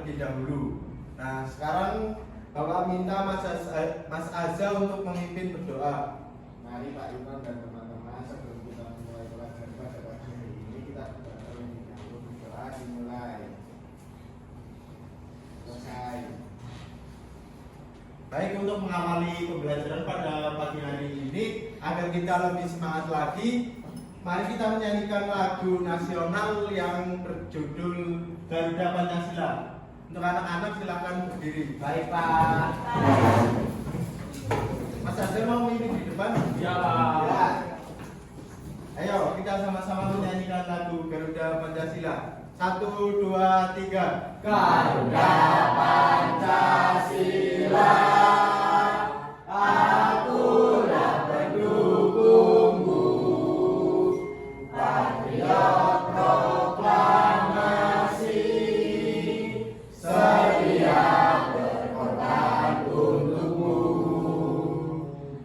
terlebih dahulu. Nah, sekarang Bapak minta Mas Azza untuk memimpin berdoa. Mari Pak Iman dan teman-teman, sebelum kita mulai pelajaran pada pagi hari ini, kita terlebih dahulu berdoa dimulai. Selesai. Baik, untuk mengawali pembelajaran pada pagi hari ini, agar kita lebih semangat lagi, mari kita menyanyikan lagu nasional yang berjudul Garuda Pancasila. Untuk anak-anak silakan berdiri. Baik Pak. Mas Azza mau memimpin di depan? Ya Pak. Ya. Ayo kita sama-sama menyanyikan lagu Garuda Pancasila. 1, 2, 3. Garuda Pancasila, akulah pendukungmu, patriot proklamasi, sedia berkorban untukmu.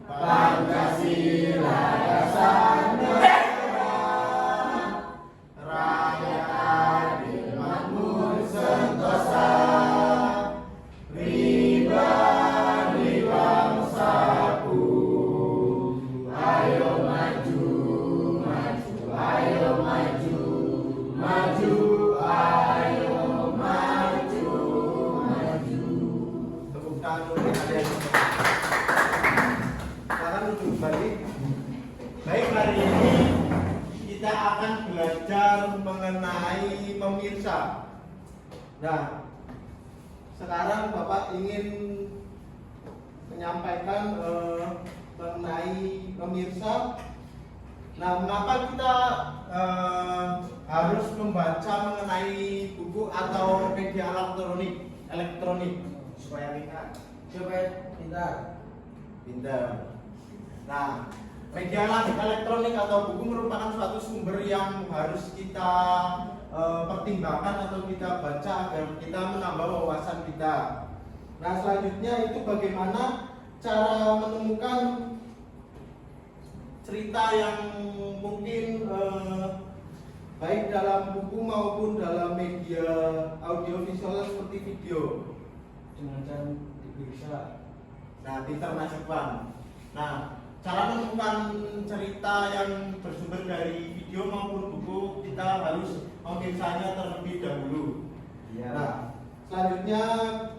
Pancasila dasar negara, rakyat adil makmur sentosa, pribadi bangsaku. Ayo maju, maju, ayo maju, maju, ayo maju, maju. Tepuk tangan untuk kalian. Sekarang duduk balik. Baik, hari ini kita akan belajar mengenai pemirsa. Nah, sekarang Bapak ingin menyampaikan mengenai pemirsa. Nah, mengapa kita harus membaca mengenai buku atau media elektronik Supaya pintar. pintar. Nah, media elektronik atau buku merupakan suatu sumber yang harus kita pertimbangkan atau kita baca agar kita menambah wawasan kita. Nah, selanjutnya itu bagaimana cara menemukan cerita yang mungkin baik dalam buku maupun dalam media audiovisual seperti video. Dengan cara diperiksa. Nah, pintar Mas Iqbal. Nah, cara menemukan cerita yang bersumber dari video maupun buku kita harus memeriksanya terlebih dahulu. Iya. Nah, selanjutnya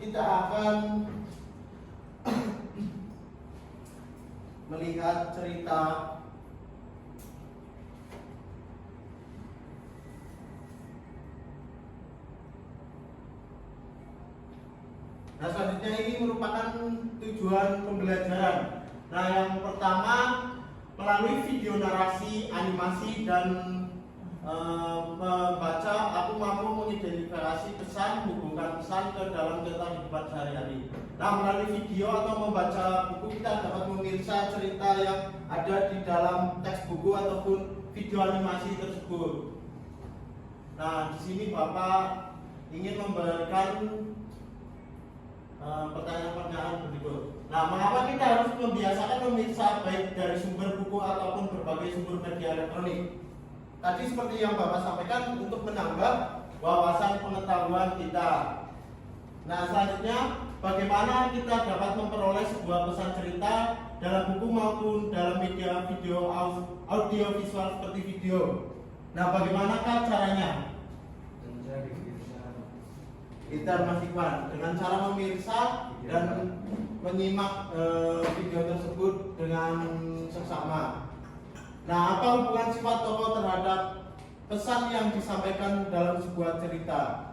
kita akan melihat cerita Nah, selanjutnya ini merupakan tujuan pembelajaran. Nah, yang pertama melalui video narasi, animasi, dan membaca, aku mampu mengidentifikasi pesan, hubungkan pesan ke dalam kehidupan sehari-hari. Nah, melalui video atau membaca buku kita dapat memirsa cerita yang ada di dalam teks buku ataupun video animasi tersebut. Nah, di sini Bapak ingin memberikan pertanyaan-pertanyaan berikut. Nah, mengapa kita harus membiasakan memirsa baik dari sumber buku ataupun berbagai sumber media elektronik? Tadi seperti yang Bapak sampaikan untuk menambah wawasan pengetahuan kita. Nah, selanjutnya bagaimana kita dapat memperoleh sebuah pesan cerita dalam buku maupun dalam media video audio visual seperti video. Nah, bagaimanakah caranya? Kita Mas Iqbal dengan cara memirsa dan menyimak video tersebut dengan seksama. Nah, apa hubungan sifat tokoh terhadap pesan yang disampaikan dalam sebuah cerita?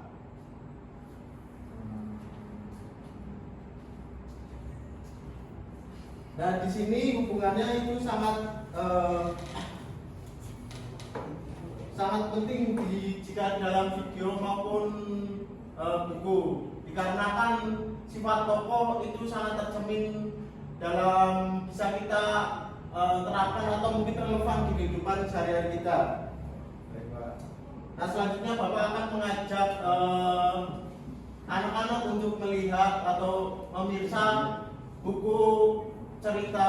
Nah, di sini hubungannya itu sangat penting jika dalam video maupun buku, dikarenakan sifat tokoh itu sangat tercermin dalam bisa kita terapkan atau mungkin relevan di kehidupan sehari-hari kita. Nah, selanjutnya Bapak akan mengajak anak-anak untuk melihat atau memirsa buku cerita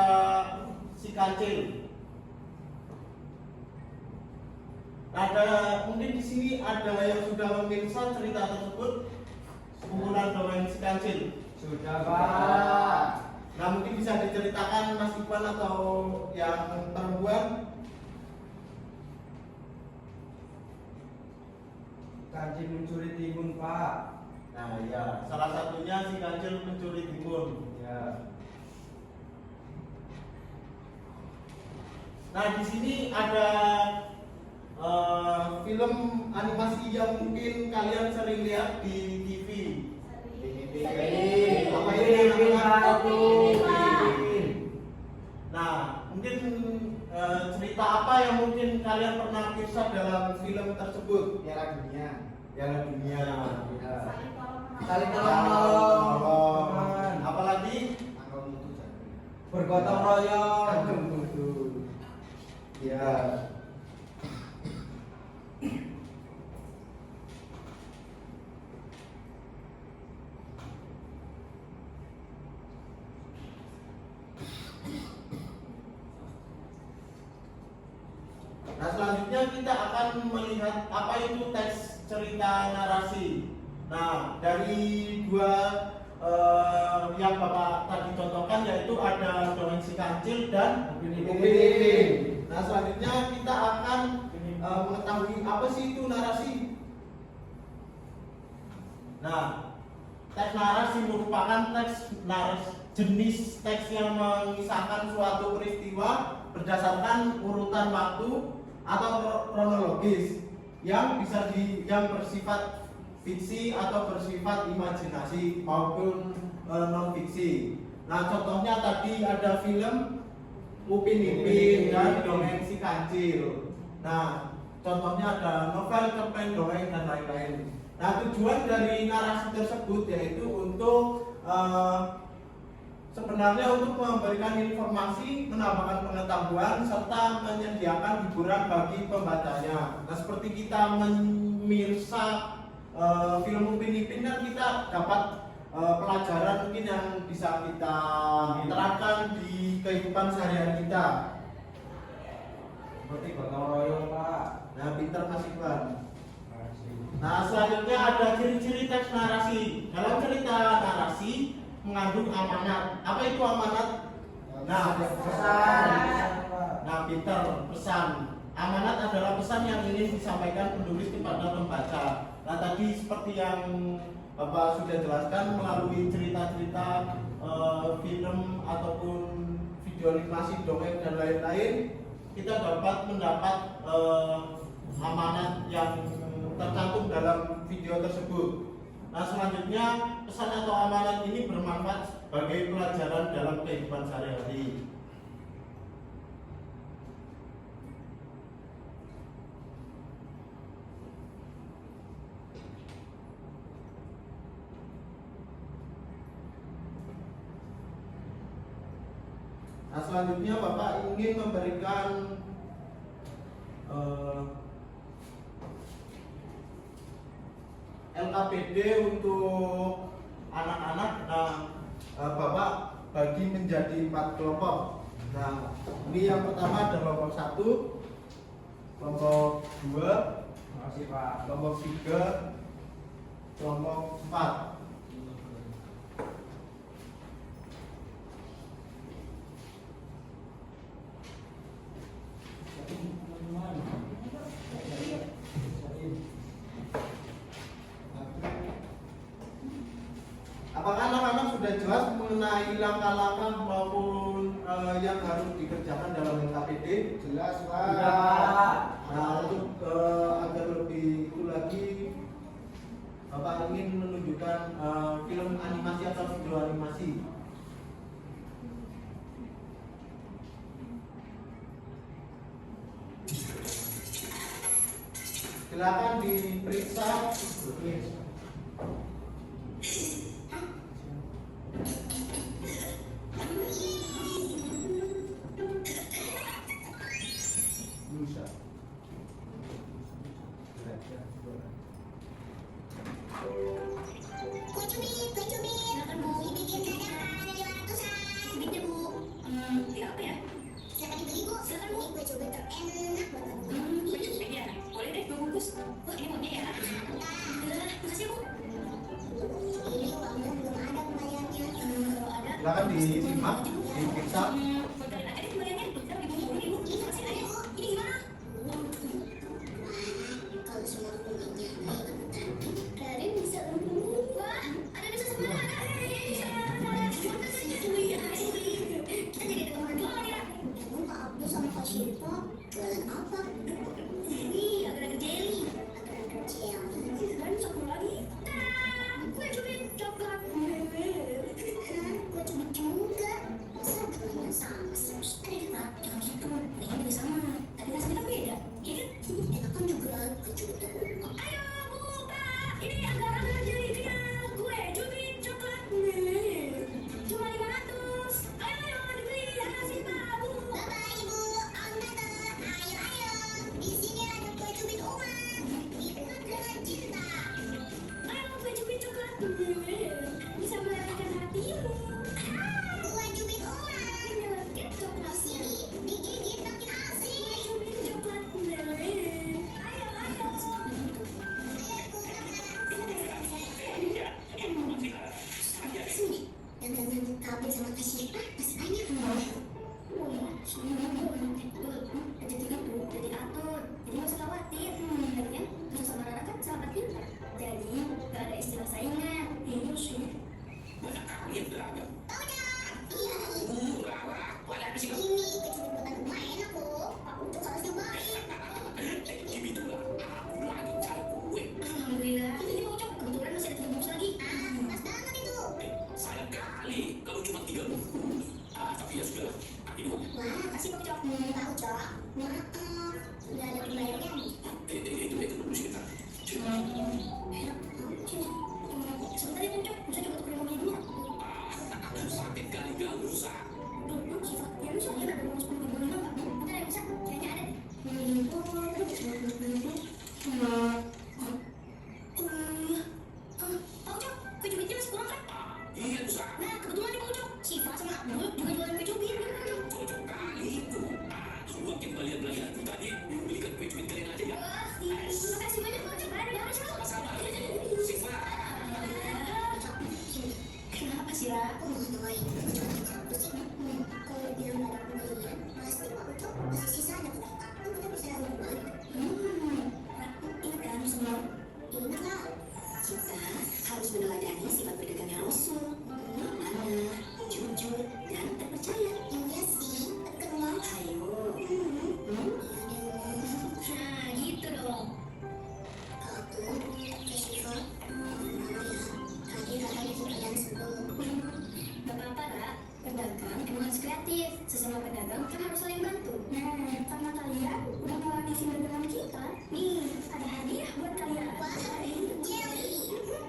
Si Kancil. Ada mungkin di sini ada yang sudah memirsa cerita tersebut. kumpulan dongeng si kancil? Sudah, Pak. Nah, mungkin bisa diceritakan Mas Iqbal atau yang perempuan? Kancil mencuri timun, Pak. Nah, ya, salah satunya si kancil mencuri timun. Ya. Nah, di sini ada film animasi yang mungkin kalian sering lihat di TV. Apa ini namanya? Nah, mungkin cerita apa yang mungkin kalian pernah kisah dalam film tersebut? Piala Dunia. Piala Dunia. Ya. Saling tolong. Apalagi Angkau mutu jadi. Bergotong royong. ya. Nah, selanjutnya kita akan melihat apa itu teks cerita narasi. Nah, dari dua yang Bapak tadi contohkan, yaitu ada dongeng si kancil dan Upin Upin Ipin. Ipin. Nah, selanjutnya kita akan mengetahui apa sih itu narasi. Nah, teks narasi merupakan jenis teks yang mengisahkan suatu peristiwa berdasarkan urutan waktu atau kronologis yang bersifat fiksi atau bersifat imajinasi maupun non fiksi. Nah, contohnya tadi ada film Upin Ipin dan dongeng si kancil. Nah, contohnya ada novel, cerpen, dongeng dan lain-lain. Nah, tujuan dari narasi tersebut yaitu untuk sebenarnya untuk memberikan informasi, menambahkan pengetahuan, serta menyediakan hiburan bagi pembacanya. Nah, seperti kita memirsa film Upin Ipin kan kita dapat pelajaran mungkin yang bisa kita terapkan di kehidupan sehari-hari kita. Seperti gotong royong, Pak. Nah, pinter Mas Iqbal. Nah, selanjutnya ada ciri-ciri teks narasi. Dalam cerita narasi mengandung amanat. Apa itu amanat? Nah, Pesan. Nah, pinter, pesan. Amanat adalah pesan yang ingin disampaikan penulis kepada pembaca. Nah, tadi seperti yang Bapak sudah jelaskan melalui cerita-cerita film ataupun video animasi, dongeng dan lain-lain, kita dapat mendapat amanat yang tercantum dalam video tersebut. Nah, selanjutnya pesan atau amanat ini bermanfaat sebagai pelajaran dalam kehidupan sehari-hari. Nah, selanjutnya Bapak ingin memberikan LKPD untuk anak-anak. Nah, Bapak bagi menjadi 4 kelompok. Nah, ini yang pertama ada kelompok 1, kelompok 2, Makasih, Pak. kelompok 3, kelompok 4. Apakah anak-anak sudah jelas mengenai langkah-langkah maupun yang harus dikerjakan dalam LKPD? Jelas, Sudah, Pak. Pak. Nah, untuk agar lebih itu lagi, Bapak ingin menunjukkan film animasi atau video animasi. Silakan diperiksa. Lusa. Kue cubit, akan mau dibikin keadaan yang 500-an. Cubitnya, Bu. Ya apa ya? Silakan dibeli, Bu. Silakan, Bu. Ini kue cubit terenak banget. Kue cubit ya? Boleh deh, 2 bungkus. Wah, ini maunya ya. Makasih, Bu. Ini Pak Bunda belum ada kembaliannya. Kalau ada, Silakan disimak, diperiksa. Bentar, ada kembaliannya. Bentar, ibu. Ini masih ada, Bu. Ini gimana? Kalau semua bunyinya baik, bentar. Raden bisa berubah. Ada dosa sebenarnya. Kita jadi teman jualan ya. Emang Pak Abdul sama Pak Syifa jualan apa? Ini agar-agar jelly. Agar-agar jelly. Dan satu lagi. Kue cubit coklat. Kue cubit juga. Masa dulunya sama sih? Ada Pak, jangan gitu. Ini juga sama. Tapi rasanya kan beda. Iya kan? Enak kan juga kue cubit tuh. Ayo buka. Ini agar-agar jelly kenyal. Kue cubit coklat. Cuma 500. Ayo dibeli. Kasih Pak Bu. Bapak Ibu, Om Tante. Ayo. Di sini ada kue cubit Oma. Dibuat dengan cinta. Ayo kue cubit coklat. Bisa melelehkan hatimu. Kue cubit Oma. Menyelekit coklat sini. Digigit makin asik. Kue cubit coklat. Ayo. Sini. Dan kabel sama kasih masih banyak. Oh ya, semuanya jadi diatur, jadi nggak usah khawatir. Lagian Nusa sama Rara kan sahabat kita, jadi nggak ada istilah saingan. Iya sih. Banyak kali yang beragam. Tahu ya? Iya. Ada apa sih kamu? Ini kecubit buatan rumah enak kok. Pak Ucok harusnya baik. Gitulah. Aku lagi cari kue. Alhamdulillah. Ini Pak Ucok kebetulan masih ada 3 bungkus lagi. Pas banget itu. Sayang kali kalau cuma 3 bungkus. Tapi ya sudah. Wah, kasih Pak Ucok. Pak Ucok. Maaf, sudah ada pembayarannya. Itu dulu sebentar. Sebentar ya Pak Ucok, bisa coba tukar uangnya dulu. Sakit kali gak usah. Sifat, ya lu soalnya ada uang 10 ribu nggak? Bentar ya bisa, kayaknya ada. Pak Ucok, kue cubitnya masih kurang kan? Iya bisa. Nah, kebetulan nih Pak Ucok, Syifa sama Abdul juga jualan kue cubit. Cocok kali itu. Uang kembalian belanjaanku tadi, belikan kue cubit kalian aja ya. Terima kasih banyak Pak Ucok. Sama-sama. Syifa. Kenapa sih, Ra? Aku mau doain. Kalau bilang ada pembelian, pasti Pak Ucok masih sisa ada pendaftar. Kan kita bisa rubah. Ingat kan semua? Ingat lah. Kita harus meneladani sifat pedagangnya Rasul. Amanah, jujur, dan terpercaya. Iya sih, tapi rumah. Ayo. Nah, gitu dong. Gak apa-apa, Ra. Pedagang emang harus kreatif. Sesama pedagang kan harus saling bantu. Nah, karena kalian udah melalui dagangan kita, nih ada hadiah buat kalian. Wah, Jelly.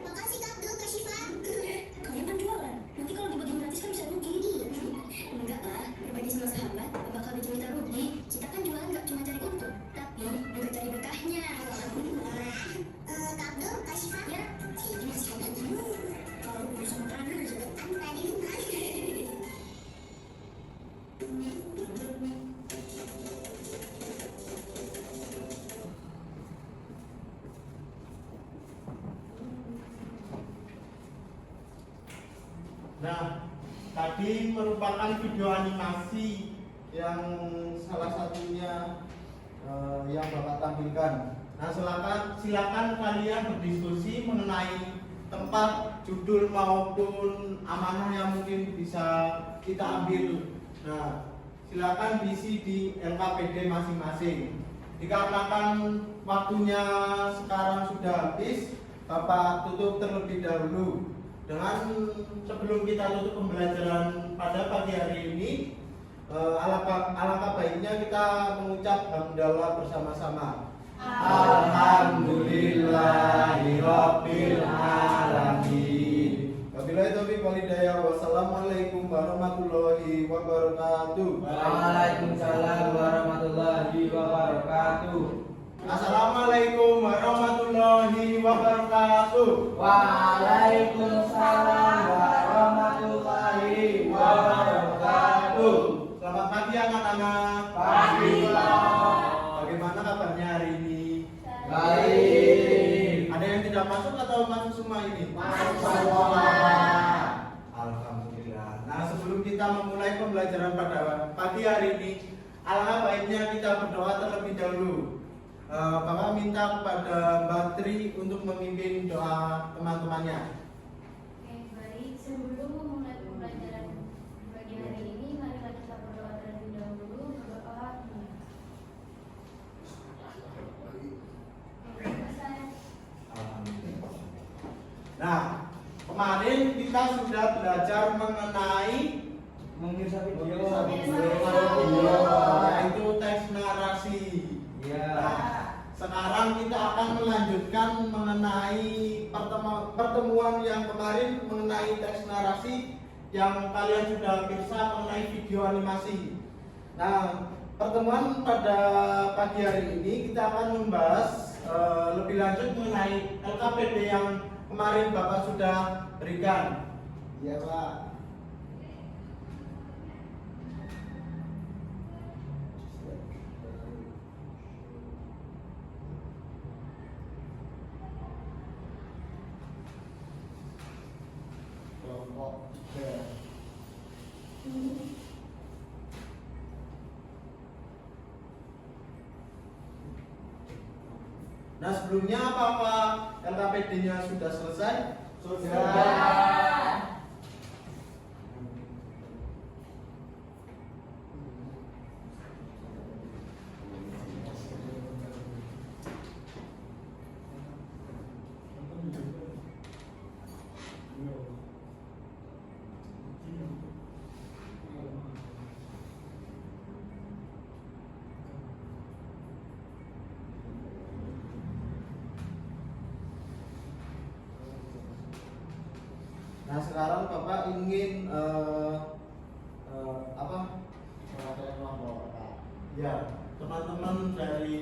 Makasih Kak Abdul, Kak Syifa. Kalian kan jualan. Nanti kalau dibagi gratis kan bisa rugi. Enggak lah, berbagi sama sahabat gak bakal bikin kita rugi. Kita kan jualan gak cuma cari untung, tapi juga cari berkahnya. Kak Abdul, Kak Syifa. Ya, ini masih ada tamu. Kalau urusan makanan juga kan tadi rumah. Nah, tadi merupakan video animasi yang salah satunya yang Bapak tampilkan. Nah, silakan kalian berdiskusi mengenai tempat, judul maupun amanah yang mungkin bisa kita ambil. Nah, silakan diisi di LKPD masing-masing. Dikarenakan waktunya sekarang sudah habis, Bapak tutup terlebih dahulu. Dengan sebelum kita tutup pembelajaran pada pagi hari ini, alangkah baiknya kita mengucap hamdalah bersama-sama. Alhamdulillahirabbil alamin. Wabillahi taufiq wal hidayah. Wassalamualaikum warahmatullahi wabarakatuh. Waalaikumsalam warahmatullahi wabarakatuh. Assalamualaikum warahmatullahi wabarakatuh. Waalaikumsalam warahmatullahi wabarakatuh. Selamat pagi anak-anak. Pagi, Pak. Bagaimana kabarnya hari ini? Baik. Ada yang tidak masuk atau masuk semua ini? Masuk. sekolah. Alhamdulillah. Nah, sebelum kita memulai pembelajaran pada pagi hari ini, alangkah baiknya kita berdoa terlebih dahulu. Bapak minta kepada Mbak Tri untuk memimpin doa teman-temannya. Oke, baik. Sebelum memulai pembelajaran pagi hari ini, marilah kita berdoa terlebih dahulu. Berdoa. Alhamdulillah. Nah, kemarin kita sudah belajar mengenai Mengisah video. yaitu teks narasi. Iya. Nah, sekarang kita akan melanjutkan mengenai pertemuan yang kemarin mengenai teks narasi yang kalian sudah bisa mengenai video animasi. Nah, pertemuan pada pagi hari ini kita akan membahas lebih lanjut mengenai LKPD yang kemarin Bapak sudah berikan. Iya, Pak. Kelompok 3. Nah, sebelumnya apakah LKPD-nya sudah selesai? Sudah. Nah, sekarang Bapak ingin apa? Pengajaran kelompok, Pak. Ya, teman-teman dari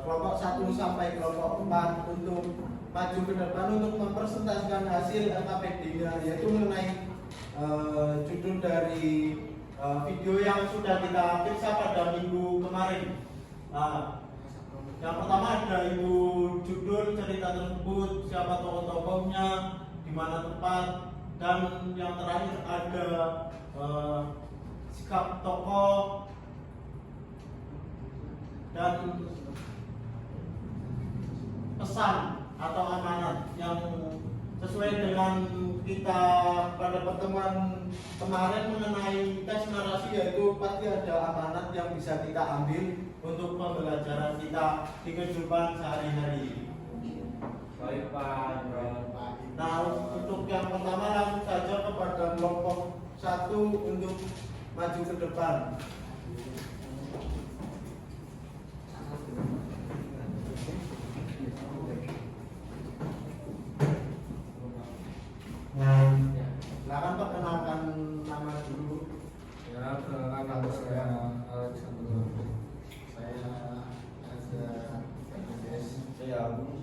kelompok 1 sampai kelompok 4 untuk maju ke depan untuk mempresentasikan hasil LKPD-nya, yaitu mengenai judul dari video yang sudah kita periksa pada minggu kemarin. Nah, yang pertama ada itu judul cerita tersebut, siapa tokoh-tokohnya, di mana tempat, dan yang terakhir ada sikap tokoh dan pesan atau amanat yang sesuai dengan kita pada pertemuan kemarin mengenai tes narasi, yaitu pasti ada amanat yang bisa kita ambil untuk pembelajaran kita di kehidupan sehari-hari. Baik, Pak. Nah, untuk yang pertama langsung saja kepada kelompok 1 untuk maju ke depan. Silakan perkenalkan nama dulu. Ya, perkenalkan nama saya Alexander. Saya Azza Fernandes. Saya Agus.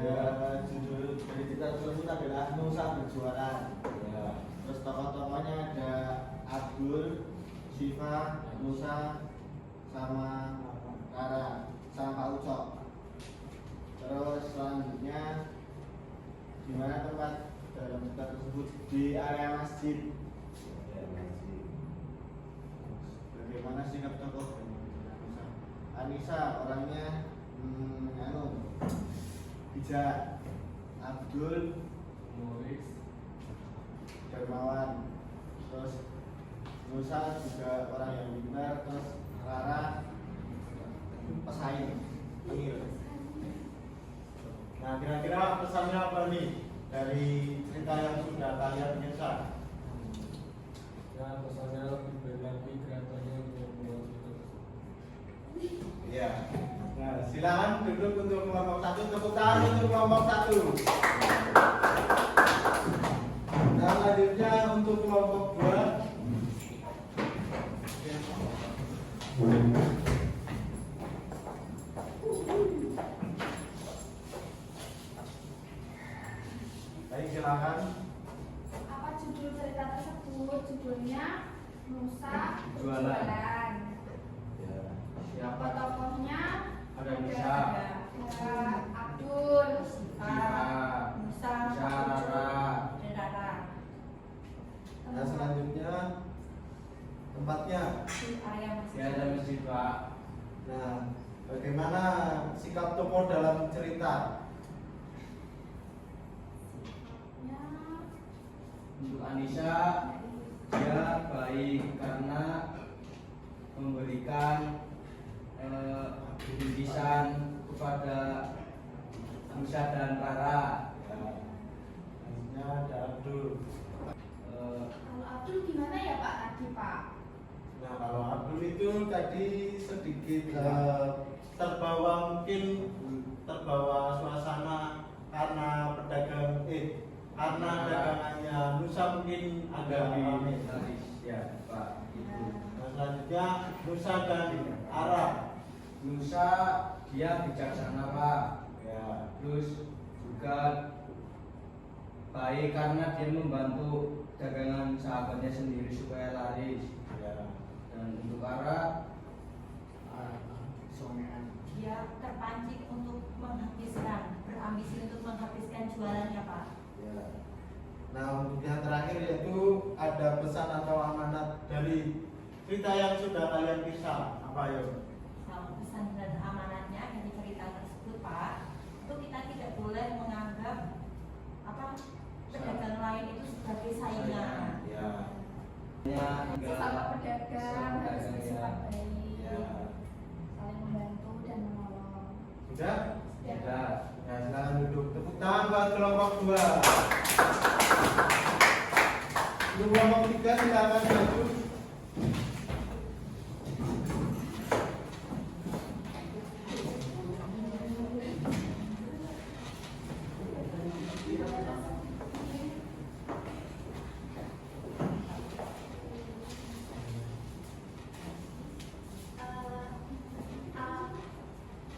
Ya, judul dari kita tersebut adalah Nusa Berjualan. Ya. Terus tokoh-tokohnya ada Abdul, Siva, Nusa, sama Rara, sama Pak Ucok. Terus selanjutnya di mana tempat dalam cerita tersebut? Di area masjid. Bagaimana sikap tokoh? Anissa orangnya bijak. Abdul Muris. dermawan. Terus Nusa juga orang yang pintar. Terus Rara pesaing, tengil. Nah, kira-kira pesannya apa nih dari cerita yang sudah kalian kisah? Ya, pesannya lebih baik lagi kelihatannya untuk membuat itu. Iya. Nah, silakan duduk untuk kelompok 1, tepuk tangan untuk kelompok 1. Dan selanjutnya untuk kelompok 2. Baik, silakan. Apa judul cerita tersebut? Judulnya Nusa Jualan. Berjualan. Siapa? Tokoh-tokohnya Ada Nisa. ada Abdul, Siva, Musa, Rara. dan Rara. Nah selanjutnya tempatnya. Di area masjid. Dia ada masjid Pak. Nah, bagaimana sikap tokoh dalam cerita? Ya, Untuk Anissa, dia baik karena memberikan bingkisan kepada Musa dan Rara. Ya. Selanjutnya ada Abdul. kalau Abdul gimana ya Pak tadi Pak? Nah kalau Abdul itu tadi sedikit terbawa mungkin terbawa suasana karena karena dagangannya Musa mungkin agak ramai. Ya Pak. Itu. Nah selanjutnya Musa dan Arab. Musa dia bijaksana Pak. Ya. Terus juga baik karena dia membantu dagangan sahabatnya sendiri supaya laris. Ya. Dan untuk Arab, Songean. Dia terpancing untuk menghabiskan, berambisi untuk menghabiskan jualannya Pak. Ya. Nah untuk yang terakhir yaitu ada pesan atau amanat dari cerita yang sudah kalian kisah. Apa yuk? Sama pesan dan amanatnya dari cerita tersebut Pak, itu kita tidak boleh menganggap pedagang lain itu sebagai saingan. Ya. Sesama pedagang harus bersifat baik, Ya. saling membantu dan menolong. Sudah? sudah. Nah silakan duduk. Tepuk tangan buat kelompok 2. Untuk kelompok 3 silakan maju.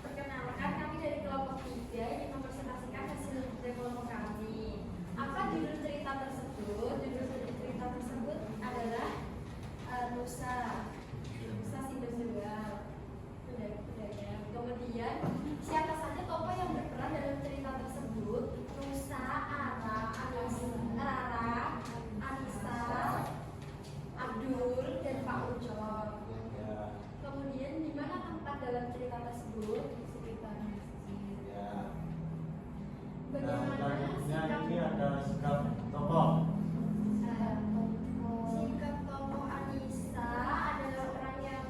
Perkenalkan, kami dari kelompok 3 ingin mempresentasikan hasil kelompok kami. Apa judul cerita tersebut? Judul cerita tersebut adalah Nusa si penjual. Kemudian siapa saja tokoh yang berperan dalam cerita tersebut? Nusa, Ara, Rara, Anissa, Abdul, dan Pak Ucok. Ya. Kemudian di mana tempat dalam cerita tersebut? Di sekitar masjid. Ya. Nah Bagaimana selanjutnya sikap ini ada sikap tokoh. sikap tokoh Anissa adalah orang yang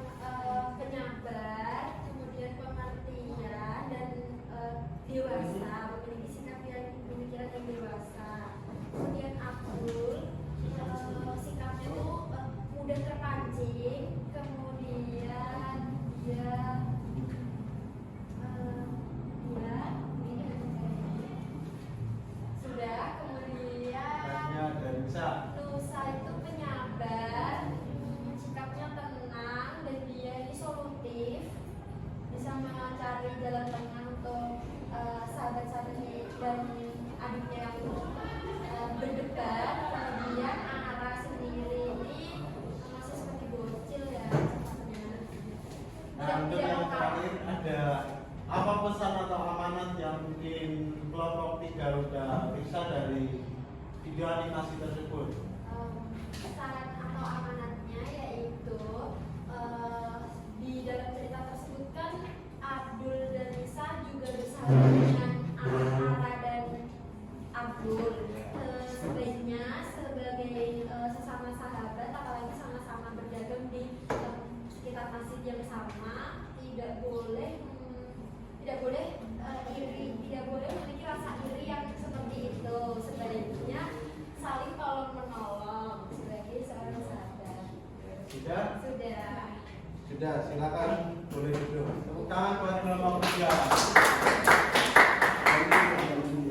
penyabar, kemudian pengertian dan dewasa, memiliki sikap yang pemikiran yang dewasa. Kemudian Abdul sikapnya itu mudah terpancing, kemudian dia sudah, kemudian Selanjutnya ada Nusa. Nusa itu penyabar, sikapnya tenang dan dia ini solutif, bisa mencari jalan tengah untuk sahabat-sahabatnya dan adiknya yang berdebat. Kemudian Ara sendiri ini masih seperti bocil ya sikapnya. Nah untuk yang terakhir ada apa pesan atau amanat yang mungkin kelompok 3 udah bisa dari video animasi tersebut? Saran atau amanatnya yaitu di dalam cerita tersebut kan Abdul dan Nisa juga bersahabat dengan Ara dan Abdul. Sebaiknya sebagai sesama sahabat, apalagi sama-sama berdagang di sekitar masjid yang sama, tidak boleh iri, tidak boleh memiliki rasa iri yang seperti itu. Sebaiknya saling tolong menolong sebagai seorang sahabat. Sudah? Sudah. Sudah, silakan boleh duduk. Tepuk tangan buat kelompok 3.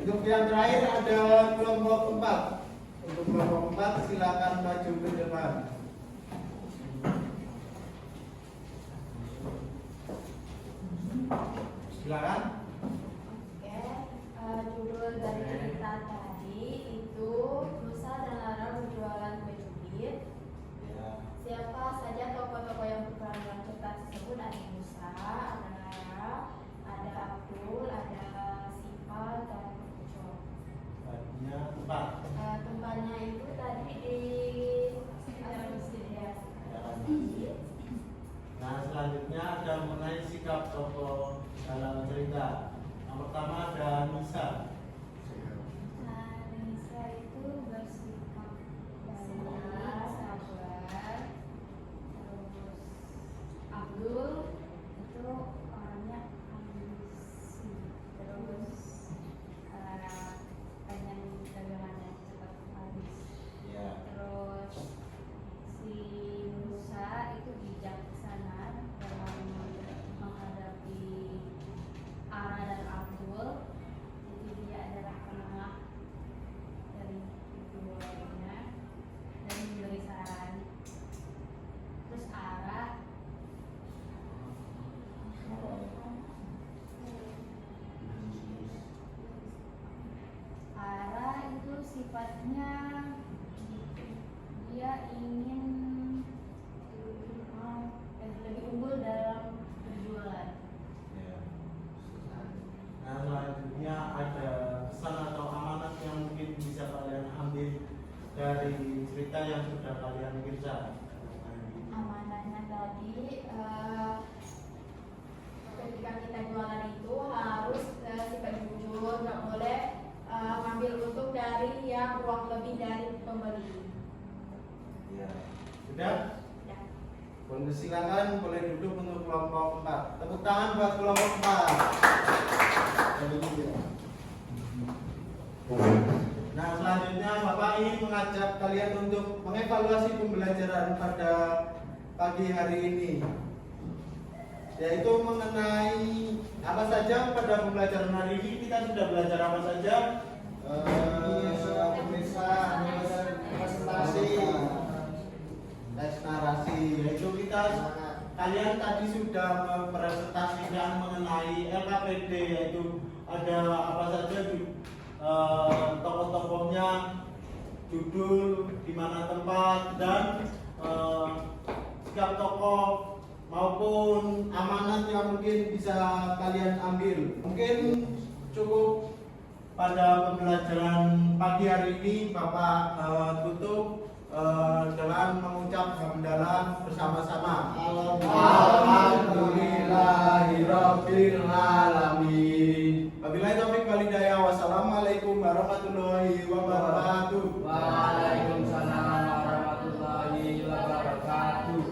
Untuk yang terakhir ada kelompok 4. Untuk kelompok 4 silakan maju ke depan. Silakan. Oke, judul dari cerita tadi itu Nusa dan Lara berjualan kue cubit. Ya. Siapa saja tokoh-tokoh yang berperan dalam cerita tersebut? Ada Nusa, ada Lara, ada Abdul, ada Siva, dan ingin lebih unggul dalam berjualan. Ya. Nah, selanjutnya ada pesan atau amanat yang mungkin bisa kalian ambil dari cerita yang sudah kalian baca. Amanahnya tadi ketika kita jualan itu harus sifat jujur, nggak boleh ngambil untung dari yang uang lebih dari pembeli. Ya. Sudah? Ya. Boleh silakan, boleh duduk untuk kelompok 4. Tepuk tangan buat kelompok 4. Nah, selanjutnya Bapak ingin mengajak kalian untuk mengevaluasi pembelajaran pada pagi hari ini, yaitu mengenai apa saja pada pembelajaran hari ini. Kita sudah belajar apa saja? Pemeriksaan, presentasi, Tes narasi, yaitu kalian tadi sudah mempresentasikan mengenai LKPD, yaitu ada apa saja tokoh-tokohnya, judul, di mana tempat, dan sikap tokoh maupun amanat yang mungkin bisa kalian ambil. Mungkin cukup pada pembelajaran pagi hari ini. Bapak tutup dengan mengucap hamdalah bersama-sama. Alhamdulillahirabbil alamin. Wabillahi taufiq wal hidayah. Wassalamualaikum warahmatullahi wabarakatuh. Waalaikumsalam warahmatullahi wabarakatuh.